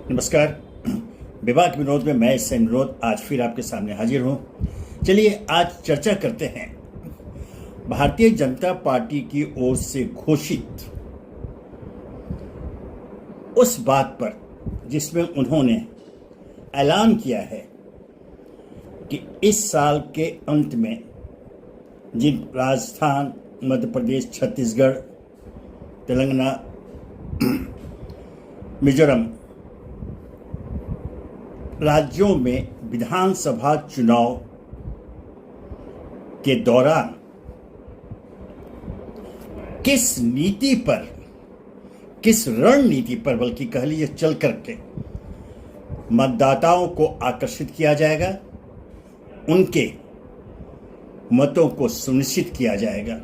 नमस्कार। विभाग विनोद में मैं इससे विनोद आज फिर आपके सामने हाजिर हूँ। चलिए आज चर्चा करते हैं भारतीय जनता पार्टी की ओर से घोषित उस बात पर जिसमें उन्होंने ऐलान किया है कि इस साल के अंत में जिन राजस्थान, मध्य प्रदेश, छत्तीसगढ़, तेलंगाना, मिजोरम राज्यों में विधानसभा चुनाव के दौरान किस नीति पर, किस रणनीति पर, बल्कि कह लीजिए चल करके मतदाताओं को आकर्षित किया जाएगा, उनके मतों को सुनिश्चित किया जाएगा।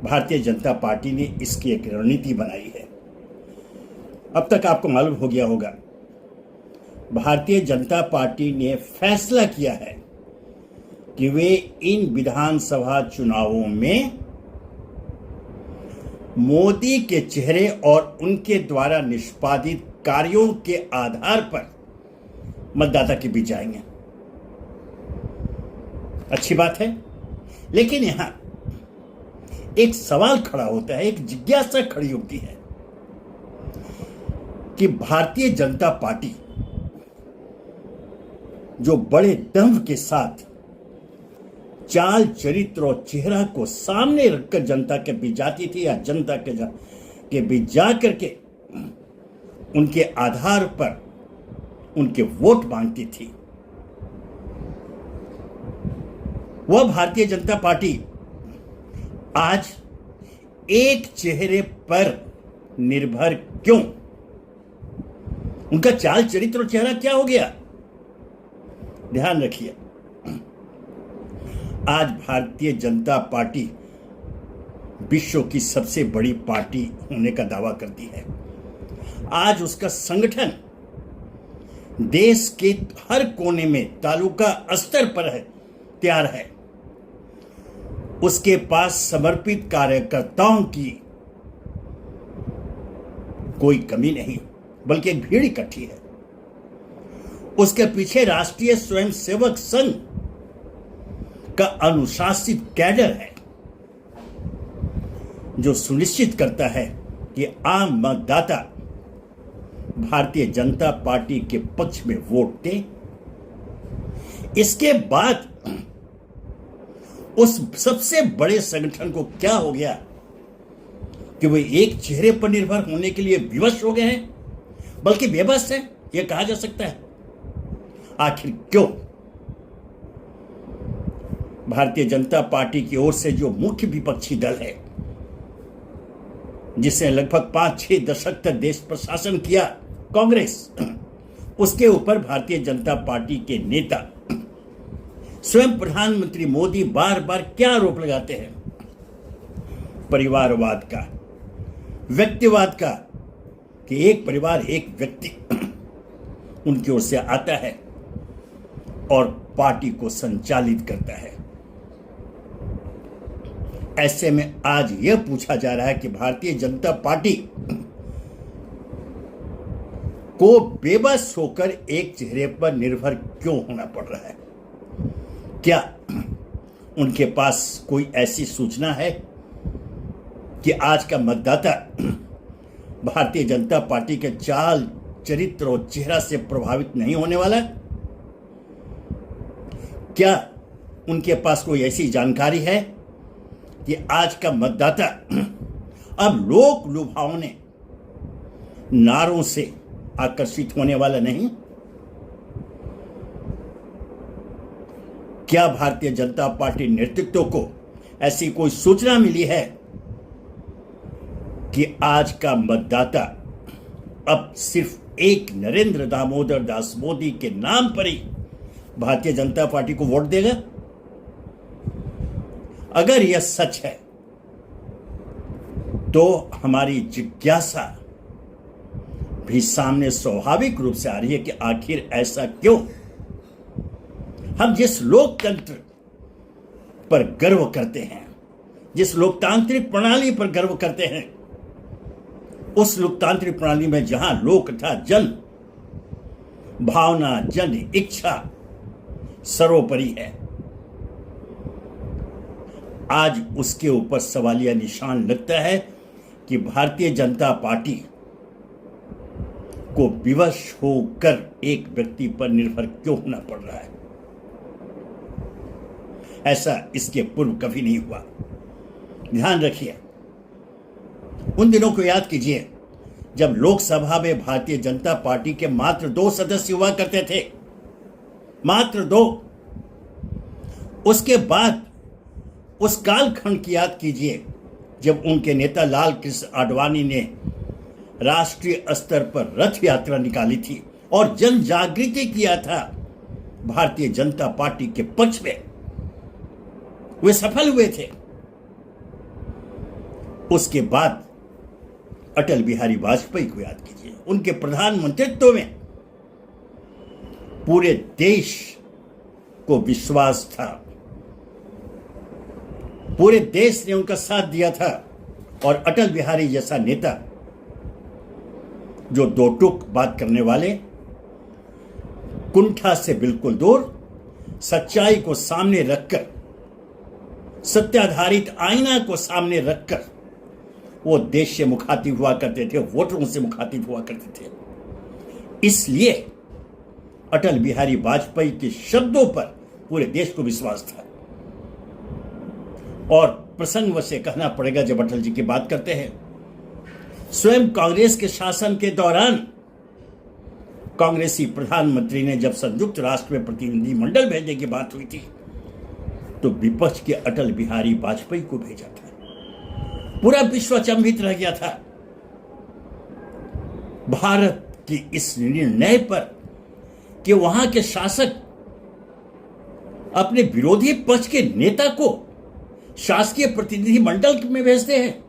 भारतीय जनता पार्टी ने इसकी एक रणनीति बनाई है। अब तक आपको मालूम हो गया होगा, भारतीय जनता पार्टी ने फैसला किया है कि वे इन विधानसभा चुनावों में मोदी के चेहरे और उनके द्वारा निष्पादित कार्यों के आधार पर मतदाता के बीच जाएंगे। अच्छी बात है, लेकिन यहां एक सवाल खड़ा होता है, एक जिज्ञासा खड़ी होती है कि भारतीय जनता पार्टी जो बड़े दम्भ के साथ चाल, चरित्र और चेहरा को सामने रखकर जनता के बीच जाती थी या जनता के बीच जाकर के उनके आधार पर उनके वोट मांगती थी, वह भारतीय जनता पार्टी आज एक चेहरे पर निर्भर क्यों? उनका चाल, चरित्र और चेहरा क्या हो गया? ध्यान रखिए, आज भारतीय जनता पार्टी विश्व की सबसे बड़ी पार्टी होने का दावा करती है। आज उसका संगठन देश के हर कोने में तालुका स्तर पर है, तैयार है। उसके पास समर्पित कार्यकर्ताओं की कोई कमी नहीं, बल्कि एक भीड़ इकट्ठी है। उसके पीछे राष्ट्रीय स्वयंसेवक संघ का अनुशासित कैडर है जो सुनिश्चित करता है कि आम मतदाता भारतीय जनता पार्टी के पक्ष में वोट दे। इसके बाद उस सबसे बड़े संगठन को क्या हो गया कि वे एक चेहरे पर निर्भर होने के लिए विवश हो गए हैं, बल्कि बेबस है, यह कहा जा सकता है। आखिर क्यों? भारतीय जनता पार्टी की ओर से जो मुख्य विपक्षी दल है, जिसने लगभग 5-6 दशक तक देश पर शासन किया, कांग्रेस, उसके ऊपर भारतीय जनता पार्टी के नेता स्वयं प्रधानमंत्री मोदी बार बार क्या आरोप लगाते हैं? परिवारवाद का, व्यक्तिवाद का, कि एक परिवार, एक व्यक्ति उनकी ओर से आता है और पार्टी को संचालित करता है। ऐसे में आज यह पूछा जा रहा है कि भारतीय जनता पार्टी को बेबस होकर एक चेहरे पर निर्भर क्यों होना पड़ रहा है? क्या उनके पास कोई ऐसी सूचना है कि आज का मतदाता भारतीय जनता पार्टी के चाल, चरित्र और चेहरा से प्रभावित नहीं होने वाला? क्या उनके पास कोई ऐसी जानकारी है कि आज का मतदाता अब लोक लुभावने नारों से आकर्षित होने वाला नहीं? क्या भारतीय जनता पार्टी नेतृत्व को ऐसी कोई सूचना मिली है कि आज का मतदाता अब सिर्फ एक नरेंद्र दामोदर दास मोदी के नाम पर ही भारतीय जनता पार्टी को वोट देगा? अगर यह सच है तो हमारी जिज्ञासा भी सामने स्वाभाविक रूप से आ रही है कि आखिर ऐसा क्यों? हम जिस लोकतंत्र पर गर्व करते हैं, जिस लोकतांत्रिक प्रणाली पर गर्व करते हैं, उस लोकतांत्रिक प्रणाली में जहां लोक तथा जन भावना, जन इच्छा सर्वोपरि है। आज उसके ऊपर सवालिया निशान लगता है कि भारतीय जनता पार्टी को विवश होकर एक व्यक्ति पर निर्भर क्यों होना पड़ रहा है। ऐसा इसके पूर्व कभी नहीं हुआ। ध्यान रखिए, उन दिनों को याद कीजिए जब लोकसभा में भारतीय जनता पार्टी के मात्र 2 सदस्य हुआ करते थे, मात्र 2। उसके बाद उस कालखंड की याद कीजिए जब उनके नेता लाल कृष्ण आडवाणी ने राष्ट्रीय स्तर पर रथ यात्रा निकाली थी और जन जागृति किया था भारतीय जनता पार्टी के पक्ष में। वे सफल हुए थे। उसके बाद अटल बिहारी वाजपेयी को याद कीजिए, उनके प्रधानमंत्रित्व में पूरे देश को विश्वास था, पूरे देश ने उनका साथ दिया था। और अटल बिहारी जैसा नेता जो दो टूक बात करने वाले, कुंठा से बिल्कुल दूर, सच्चाई को सामने रखकर, सत्याधारित आईना को सामने रखकर वो देश से मुखातिब हुआ करते थे, वोटरों से मुखातिब हुआ करते थे। इसलिए अटल बिहारी वाजपेयी के शब्दों पर पूरे देश को विश्वास था। और प्रसंग से कहना पड़ेगा, जब अटल जी की बात करते हैं, स्वयं कांग्रेस के शासन के दौरान कांग्रेसी प्रधानमंत्री ने जब संयुक्त राष्ट्र में प्रतिनिधि मंडल भेजने की बात हुई थी तो विपक्ष के अटल बिहारी वाजपेयी को भेजा था। पूरा विश्व अचंभित रह गया था भारत की इस निर्णय पर कि वहां के शासक अपने विरोधी पक्ष के नेता को शासकीय प्रतिनिधि मंडल में भेजते हैं,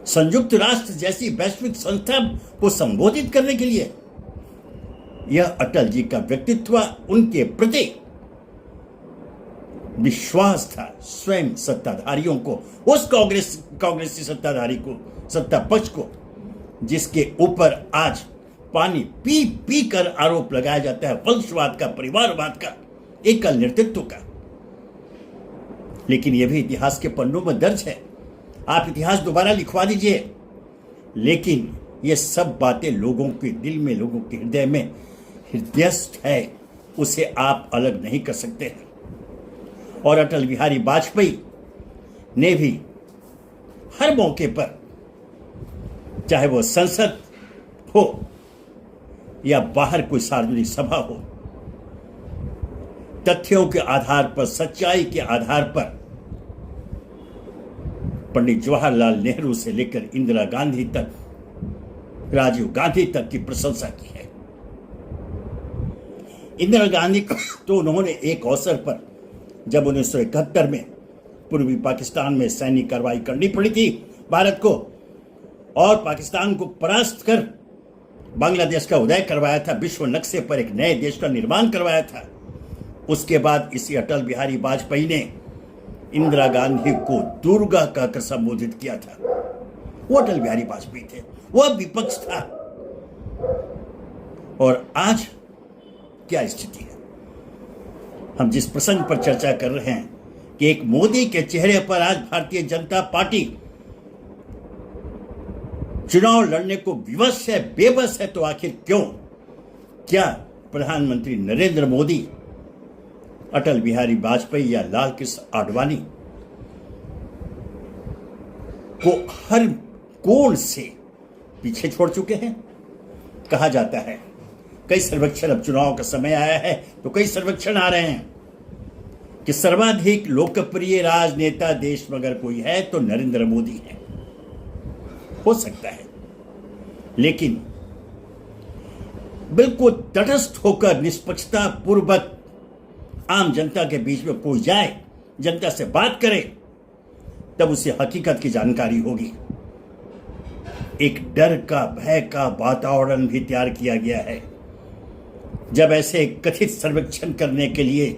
संयुक्त राष्ट्र जैसी वैश्विक संस्था को संबोधित करने के लिए। यह अटल जी का व्यक्तित्व, उनके प्रति विश्वास था स्वयं सत्ताधारियों को, उस कांग्रेसी सत्ताधारी को, सत्ता पक्ष को, जिसके ऊपर आज पानी पी पी कर आरोप लगाया जाता है वंशवाद का, परिवारवाद का, एकल नेतृत्व का। लेकिन यह भी इतिहास के पन्नों में दर्ज है, आप इतिहास दोबारा लिखवा दीजिए। लेकिन ये सब बातें लोगों के दिल में, लोगों के हृदय में हृदयस्थ है, उसे आप अलग नहीं कर सकते हैं। और अटल बिहारी वाजपेयी ने भी हर मौके पर, चाहे वो संसद हो या बाहर कोई सार्वजनिक सभा हो, तथ्यों के आधार पर, सच्चाई के आधार पर पंडित जवाहरलाल नेहरू से लेकर इंदिरा गांधी तक, राजीव गांधी तक की प्रशंसा की है। इंदिरा गांधी को तो उन्होंने एक अवसर पर, जब 1971 में पूर्वी पाकिस्तान में सैनिक कार्रवाई करनी पड़ी थी भारत को, और पाकिस्तान को परास्त कर बांग्लादेश का उदय करवाया था, विश्व नक्शे पर एक नए देश का निर्माण करवाया था। उसके बाद इसी अटल बिहारी वाजपेयी ने इंदिरा गांधी को दुर्गा कहकर संबोधित किया था। वो अटल बिहारी वाजपेयी थे, वह विपक्ष था। और आज क्या स्थिति है? हम जिस प्रसंग पर चर्चा कर रहे हैं कि एक मोदी के चेहरे पर आज भारतीय जनता पार्टी चुनाव लड़ने को विवश है, बेबस है, तो आखिर क्यों? क्या प्रधानमंत्री नरेंद्र मोदी अटल बिहारी वाजपेयी या लाल कृष्ण आडवाणी को हर कोण से पीछे छोड़ चुके हैं? कहा जाता है, कई सर्वेक्षण, अब चुनाव का समय आया है तो कई सर्वेक्षण आ रहे हैं कि सर्वाधिक लोकप्रिय राजनेता देश में अगर कोई है तो नरेंद्र मोदी है। हो सकता है, लेकिन बिल्कुल तटस्थ होकर, निष्पक्षता पूर्वक आम जनता के बीच में कोई जाए, जनता से बात करे, तब उसे हकीकत की जानकारी होगी। एक डर का, भय का वातावरण भी तैयार किया गया है। जब ऐसे कथित सर्वेक्षण करने के लिए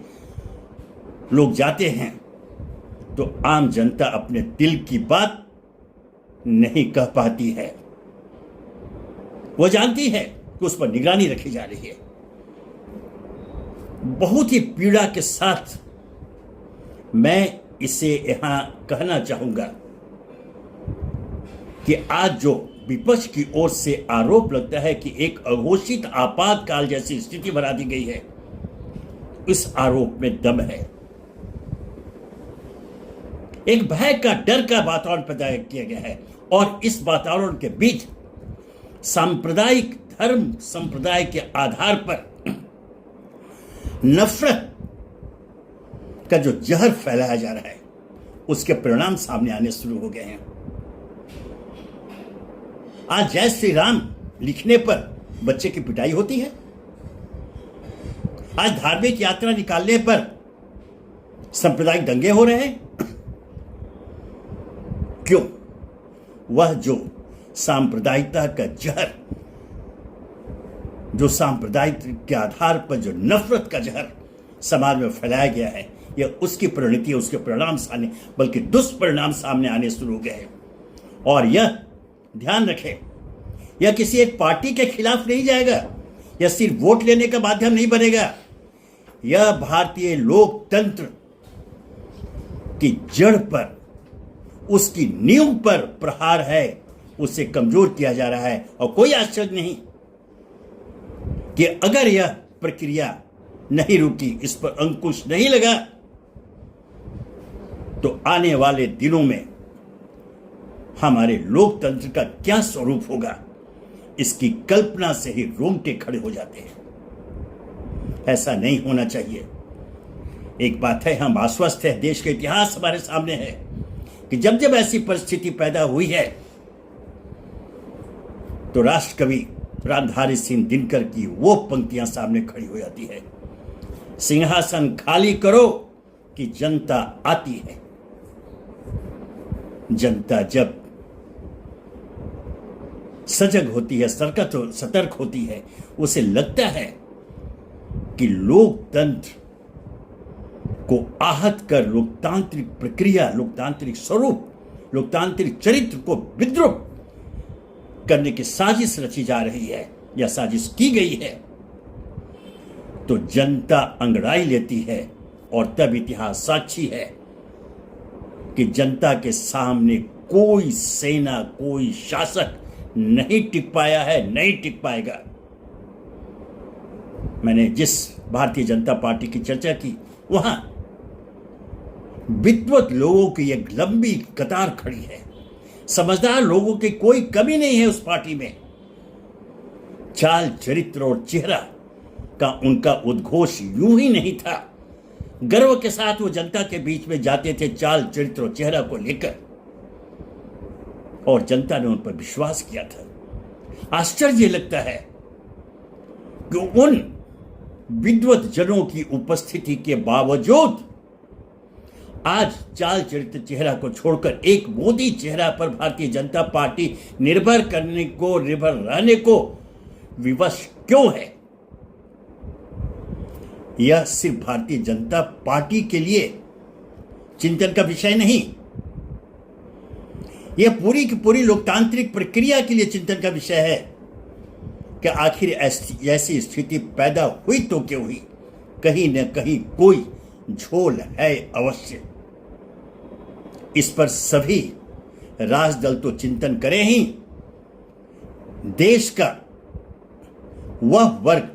लोग जाते हैं तो आम जनता अपने दिल की बात नहीं कह पाती है। वो जानती है कि उस पर निगरानी रखी जा रही है। बहुत ही पीड़ा के साथ मैं इसे यहां कहना चाहूंगा कि आज जो विपक्ष की ओर से आरोप लगता है कि एक अघोषित आपातकाल जैसी स्थिति बना दी गई है, इस आरोप में दम है। एक भय का, डर का वातावरण पैदा किया गया है और इस वातावरण के बीच सांप्रदायिक धर्म संप्रदाय के आधार पर नफरत का जो जहर फैलाया जा रहा है, उसके परिणाम सामने आने शुरू हो गए हैं। आज जय श्री राम लिखने पर बच्चे की पिटाई होती है। आज धार्मिक यात्रा निकालने पर सांप्रदायिक दंगे हो रहे हैं। क्यों? वह जो सांप्रदायिकता का जहर, जो सांप्रदायिक के आधार पर जो नफरत का जहर समाज में फैलाया गया है, यह उसकी परिणति, उसके परिणाम सामने, बल्कि दुष्परिणाम सामने आने शुरू हो गए हैं। और यह ध्यान रखें, यह किसी एक पार्टी के खिलाफ नहीं जाएगा, यह सिर्फ वोट लेने का माध्यम नहीं बनेगा। यह भारतीय लोकतंत्र की जड़ पर, उसकी नींव पर प्रहार है, उसे कमजोर किया जा रहा है। और कोई आश्चर्य नहीं कि अगर यह प्रक्रिया नहीं रुकी, इस पर अंकुश नहीं लगा, तो आने वाले दिनों में हमारे लोकतंत्र का क्या स्वरूप होगा, इसकी कल्पना से ही रोंगटे खड़े हो जाते हैं। ऐसा नहीं होना चाहिए। एक बात है, हम आश्वस्त हैं, देश का इतिहास हमारे सामने है कि जब जब ऐसी परिस्थिति पैदा हुई है, तो राष्ट्रकवि रामधारी सिंह दिनकर की वो पंक्तियां सामने खड़ी हो जाती है, सिंहासन खाली करो कि जनता आती है। जनता जब सजग होती है, सतर्क होती है, उसे लगता है कि लोकतंत्र को आहत कर लोकतांत्रिक प्रक्रिया, लोकतांत्रिक स्वरूप, लोकतांत्रिक चरित्र को विद्रूप करने की साजिश रची जा रही है या साजिश की गई है, तो जनता अंगड़ाई लेती है। और तब इतिहास साक्षी है कि जनता के सामने कोई सेना, कोई शासक नहीं टिक पाया है, नहीं टिक पाएगा। मैंने जिस भारतीय जनता पार्टी की चर्चा की, वहां विद्वत लोगों की एक लंबी कतार खड़ी है, समझदार लोगों की कोई कमी नहीं है उस पार्टी में। चाल, चरित्र और चेहरा का उनका उद्घोष यूं ही नहीं था। गर्व के साथ वो जनता के बीच में जाते थे, चाल, चरित्र और चेहरा को लेकर, और जनता ने उन पर विश्वास किया था। आश्चर्य लगता है कि उन विद्वत जनों की उपस्थिति के बावजूद आज चाल, चरित्र, चेहरा को छोड़कर एक मोदी चेहरा पर भारतीय जनता पार्टी निर्भर रहने को विवश क्यों है। यह सिर्फ भारतीय जनता पार्टी के लिए चिंतन का विषय नहीं, यह पूरी की पूरी लोकतांत्रिक प्रक्रिया के लिए चिंतन का विषय है कि आखिर ऐसी स्थिति पैदा हुई तो क्यों हुई। कहीं न कहीं कोई झोल है अवश्य। इस पर सभी राजदल तो चिंतन करें ही। देश का वह वर्ग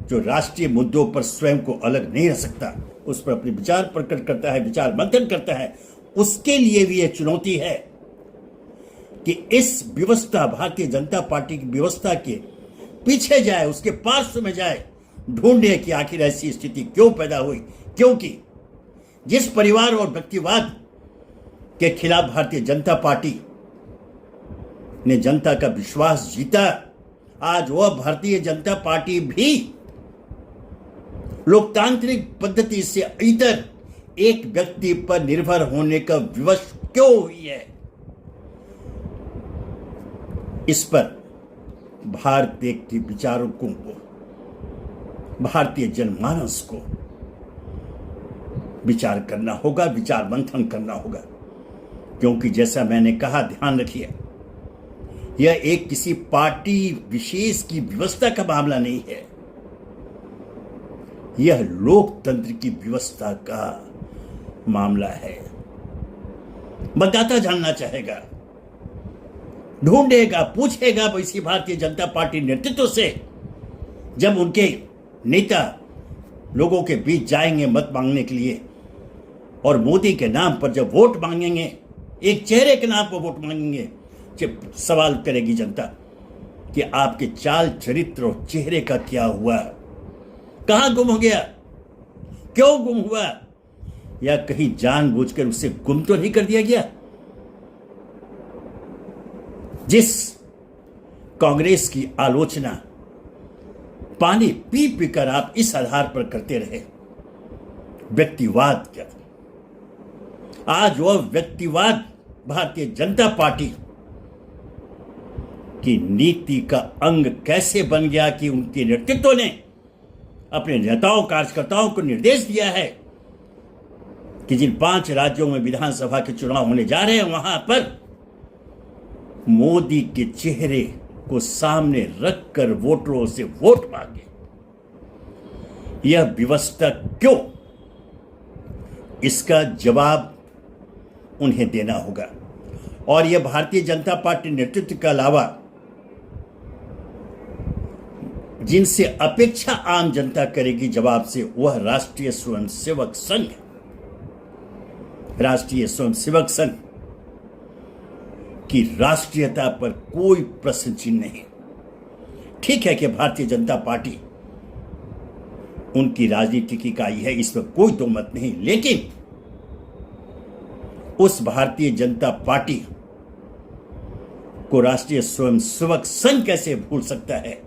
जो राष्ट्रीय मुद्दों पर स्वयं को अलग नहीं रह सकता, उस पर अपने विचार प्रकट करता है, विचार मंथन करता है, उसके लिए भी यह चुनौती है कि इस व्यवस्था, भारतीय जनता पार्टी की व्यवस्था के पीछे जाए, उसके पार्श्व में जाए, ढूंढे कि आखिर ऐसी स्थिति क्यों पैदा हुई। क्योंकि जिस परिवार और व्यक्तिवाद के खिलाफ भारतीय जनता पार्टी ने जनता का विश्वास जीता, आज वह भारतीय जनता पार्टी भी लोकतांत्रिक पद्धति से इतर एक व्यक्ति पर निर्भर होने का विवश क्यों हुई है। इस पर भारतीय के विचारकों को, भारतीय जनमानस को विचार करना होगा, विचार मंथन करना होगा। क्योंकि जैसा मैंने कहा, ध्यान रखिए, यह एक किसी पार्टी विशेष की व्यवस्था का मामला नहीं है, यह लोकतंत्र की व्यवस्था का मामला है। मतदाता जानना चाहेगा, ढूंढेगा, पूछेगा वैसी भारतीय जनता पार्टी नेतृत्व से, जब उनके नेता लोगों के बीच जाएंगे मत मांगने के लिए और मोदी के नाम पर जब वोट मांगेंगे, एक चेहरे के नाम पर वोट मांगेंगे, जब सवाल करेगी जनता कि आपके चाल चरित्र और चेहरे का क्या हुआ, कहां गुम हो गया, क्यों गुम हुआ, या कहीं जानबूझकर उसे गुम तो नहीं कर दिया गया। जिस कांग्रेस की आलोचना पानी पी पीकर आप इस आधार पर करते रहे, व्यक्तिवाद क्या, आज वह व्यक्तिवाद भारतीय जनता पार्टी की नीति का अंग कैसे बन गया कि उनके नेतृत्व ने अपने नेताओं कार्यकर्ताओं को निर्देश दिया है कि जिन 5 राज्यों में विधानसभा के चुनाव होने जा रहे हैं वहां पर मोदी के चेहरे को सामने रखकर वोटरों से वोट मांगे। यह व्यवस्था क्यों, इसका जवाब उन्हें देना होगा। और यह भारतीय जनता पार्टी नेतृत्व के अलावा जिनसे अपेक्षा आम जनता करेगी जवाब से, वह राष्ट्रीय स्वयंसेवक संघ। राष्ट्रीय स्वयंसेवक संघ की राष्ट्रीयता पर कोई प्रश्न चिन्ह नहीं। ठीक है कि भारतीय जनता पार्टी उनकी राजनीतिक इकाई है, इसमें कोई दो मत नहीं, लेकिन उस भारतीय जनता पार्टी को राष्ट्रीय स्वयंसेवक संघ कैसे भूल सकता है,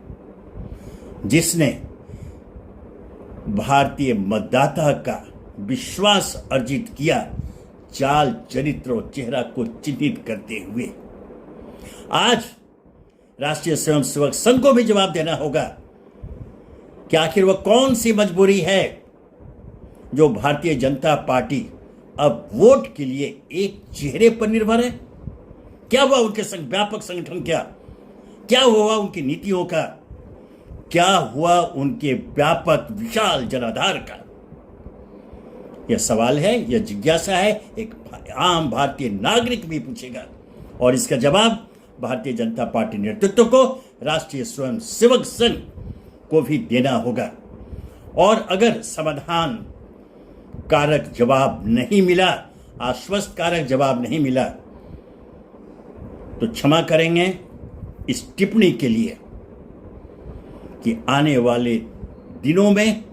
जिसने भारतीय मतदाता का विश्वास अर्जित किया चाल चरित्र और चेहरा को चिन्हित करते हुए। आज राष्ट्रीय स्वयंसेवक संघ को भी जवाब देना होगा कि आखिर वह कौन सी मजबूरी है जो भारतीय जनता पार्टी अब वोट के लिए एक चेहरे पर निर्भर है। क्या हुआ उनके व्यापक संगठन, क्या हुआ उनकी नीतियों का, क्या हुआ उनके व्यापक विशाल जनाधार का। यह सवाल है, यह जिज्ञासा है, एक आम भारतीय नागरिक भी पूछेगा और इसका जवाब भारतीय जनता पार्टी नेतृत्व को, राष्ट्रीय स्वयंसेवक संघ को भी देना होगा। और अगर समाधान कारक जवाब नहीं मिला, आश्वस्त कारक जवाब नहीं मिला, तो क्षमा करेंगे इस टिप्पणी के लिए कि आने वाले दिनों में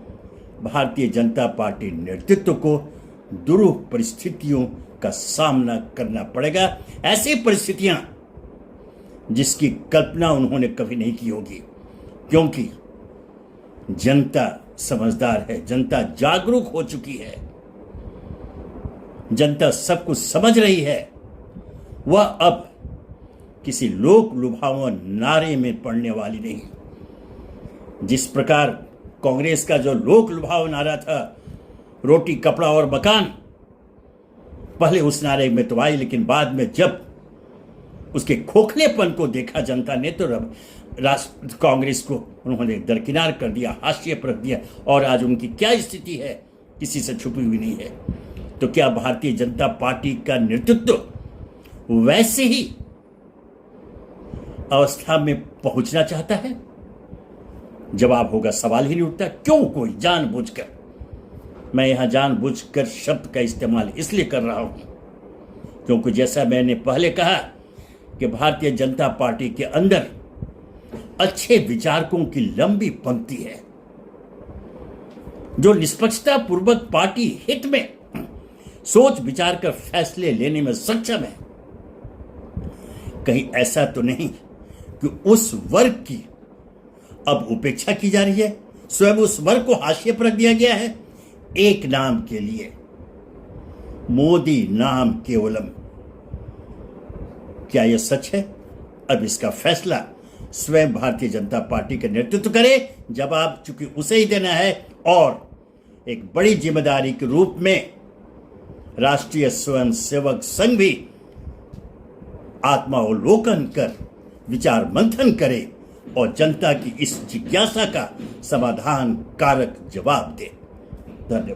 भारतीय जनता पार्टी नेतृत्व को दुरूह परिस्थितियों का सामना करना पड़ेगा। ऐसी परिस्थितियां जिसकी कल्पना उन्होंने कभी नहीं की होगी, क्योंकि जनता समझदार है, जनता जागरूक हो चुकी है, जनता सब कुछ समझ रही है। वह अब किसी लोक लुभावन नारे में पड़ने वाली नहीं। जिस प्रकार कांग्रेस का जो लोक लुभावन नारा था, रोटी कपड़ा और मकान, पहले उस नारे में तो आई, लेकिन बाद में जब उसके खोखलेपन को देखा जनता ने, तो कांग्रेस को उन्होंने दरकिनार कर दिया, हाशिए पर रख दिया। और आज उनकी क्या स्थिति है, किसी से छुपी हुई नहीं है। तो क्या भारतीय जनता पार्टी का नेतृत्व वैसे ही अवस्था में पहुंचना चाहता है? जवाब होगा, सवाल ही नहीं उठता। क्यों कोई जानबूझकर, मैं यहां जानबूझकर शब्द का इस्तेमाल इसलिए कर रहा हूं क्योंकि जैसा मैंने पहले कहा कि भारतीय जनता पार्टी के अंदर अच्छे विचारकों की लंबी पंक्ति है, जो निष्पक्षता पूर्वक पार्टी हित में सोच विचार कर फैसले लेने में सक्षम है। कहीं ऐसा तो नहीं कि उस वर्ग की अब उपेक्षा की जा रही है, स्वयं उस वर्ग को हाशिए पर रख दिया गया है एक नाम के लिए, मोदी नाम केवलम। क्या यह सच है? अब इसका फैसला स्वयं भारतीय जनता पार्टी के नेतृत्व करे। जवाब चूंकि उसे ही देना है और एक बड़ी जिम्मेदारी के रूप में राष्ट्रीय स्वयंसेवक संघ भी आत्मावलोकन कर विचार मंथन करे और जनता की इस जिज्ञासा का समाधान कारक जवाब दे। धन्यवाद।